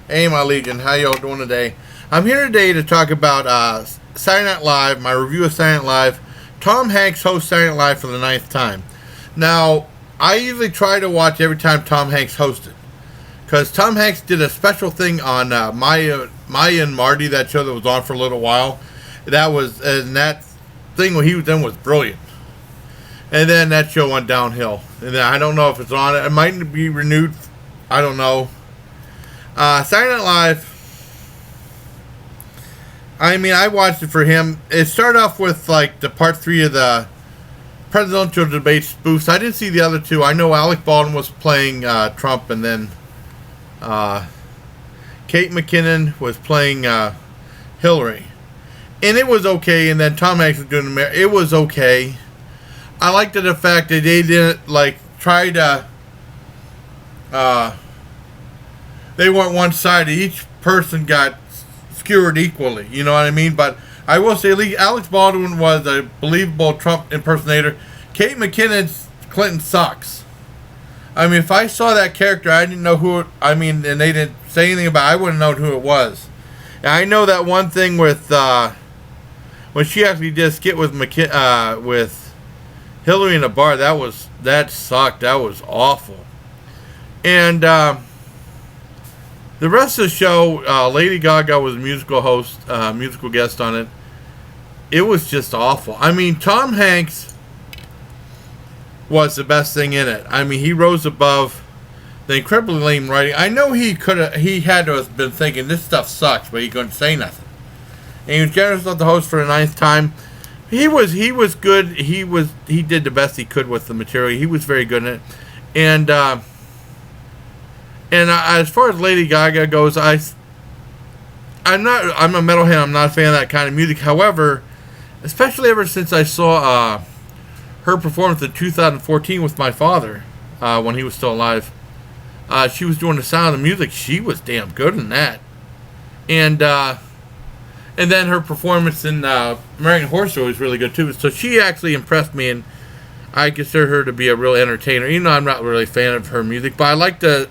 Hey, my Legion, how y'all doing today? I'm here today to talk about Saturday Night Live, my review of Saturday Night Live. Tom Hanks hosts Saturday Night Live for the ninth time. Now, I usually try to watch every time Tom Hanks hosted, because Tom Hanks did a special thing on Maya and Marty, that show that was on for a little while. That thing what he was in was brilliant. And then that show went downhill. And then I don't know if it's on. It might be renewed. I don't know. Saturday Night Live. I mean, I watched it for him. It started off with like the part 3 of the presidential debate spoofs. I didn't see the other two. I know Alec Baldwin was playing Trump, and then Kate McKinnon was playing Hillary, and it was okay. And then Tom Hanks was doing it was okay. I liked the fact that they didn't like try to. They weren't one sided. Each person got skewered equally. You know what I mean? But I will say, Alex Baldwin was a believable Trump impersonator. Kate McKinnon's Clinton sucks. I mean, if I saw that character, I didn't know who. And they didn't say anything about it, I wouldn't know who it was. And I know that one thing with when she actually did a skit with with Hillary in a bar. That sucked. That was awful. And the rest of the show, Lady Gaga was a musical host, musical guest on it. It was just awful. I mean, Tom Hanks was the best thing in it. I mean, he rose above the incredibly lame writing. I know he had to have been thinking this stuff sucks, but he couldn't say nothing. And he was generous with the host for the ninth time. He was good. He did the best he could with the material. He was very good in it, and as far as Lady Gaga goes, I'm a metalhead. I'm not a fan of that kind of music. However, especially ever since I saw her performance in 2014 with my father, when he was still alive, she was doing the Sound of the Music. She was damn good in that, and then her performance in American Horror Story was really good too. So she actually impressed me, and I consider her to be a real entertainer. Even though I'm not really a fan of her music, but I like the.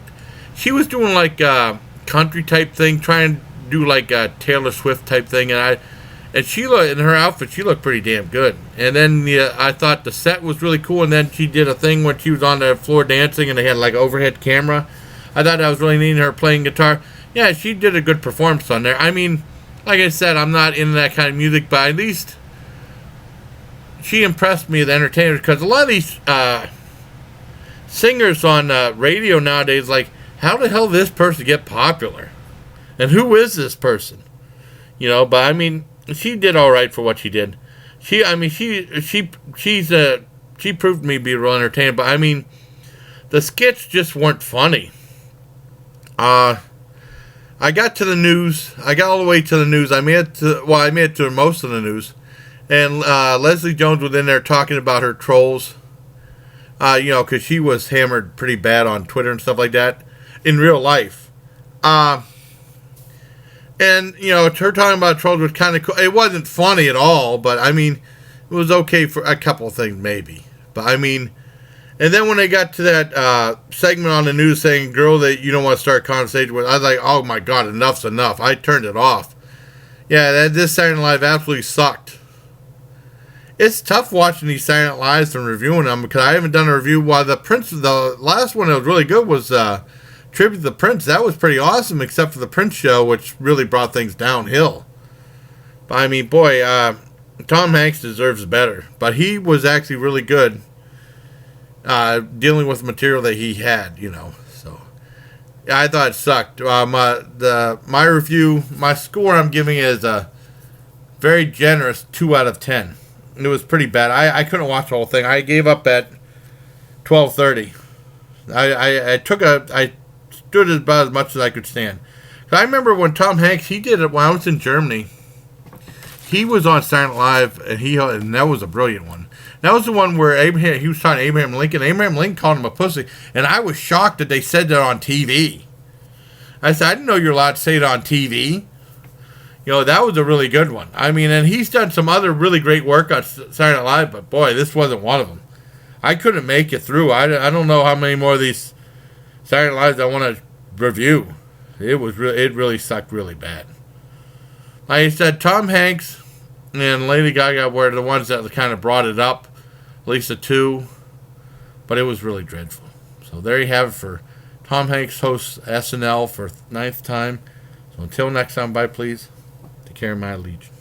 She was doing like a country type thing, trying to do like a Taylor Swift type thing, and she looked in her outfit. She looked pretty damn good. And then I thought the set was really cool. And then she did a thing when she was on the floor dancing, and they had like overhead camera. I thought that was really neat. Her playing guitar. Yeah, she did a good performance on there. I mean, like I said, I'm not into that kind of music, but at least she impressed me as an entertainer, because a lot of these singers on radio nowadays, like, how the hell did this person get popular? And who is this person? You know, but I mean, she did all right for what she did. She proved to me to be a real entertainer, but I mean, the skits just weren't funny. I got to the news. I got all the way to the news. I made it to most of the news. And Leslie Jones was in there talking about her trolls. Because she was hammered pretty bad on Twitter and stuff like that in real life. And, her talking about trolls was kind of cool. It wasn't funny at all, but, I mean, it was okay for a couple of things, maybe. But, I mean, and then when they got to that segment on the news saying, girl that you don't want to start a conversation with, I was like, oh, my God, enough's enough. I turned it off. Yeah, this Saturday Night Live absolutely sucked. It's tough watching these Saturday Night Lives and reviewing them, because I haven't done a review. While the last one that was really good was Tribute to the Prince. That was pretty awesome, except for the Prince show, which really brought things downhill. But I mean, boy, Tom Hanks deserves better. But he was actually really good dealing with the material that he had, So I thought it sucked. My review, my score I'm giving it is a very generous 2 out of 10. It was pretty bad. I couldn't watch the whole thing. I gave up at 12:30. I stood about as much as I could stand. I remember when Tom Hanks, he did it when I was in Germany. He was on Saturday Night Live, and that was a brilliant one. That was the one where he was talking to Abraham Lincoln. Abraham Lincoln called him a pussy, and I was shocked that they said that on TV. I said, I didn't know you're allowed to say it on TV. That was a really good one. I mean, and he's done some other really great work on Saturday Night Live, but boy, this wasn't one of them. I couldn't make it through. I don't know how many more of these Saturday Night Lives I want to review. it really sucked really bad. Like I said, Tom Hanks and Lady Gaga were the ones that kind of brought it up, at least the two, but it was really dreadful. So there you have it for Tom Hanks hosts SNL for ninth time. So until next time, bye please. Take care of my legion.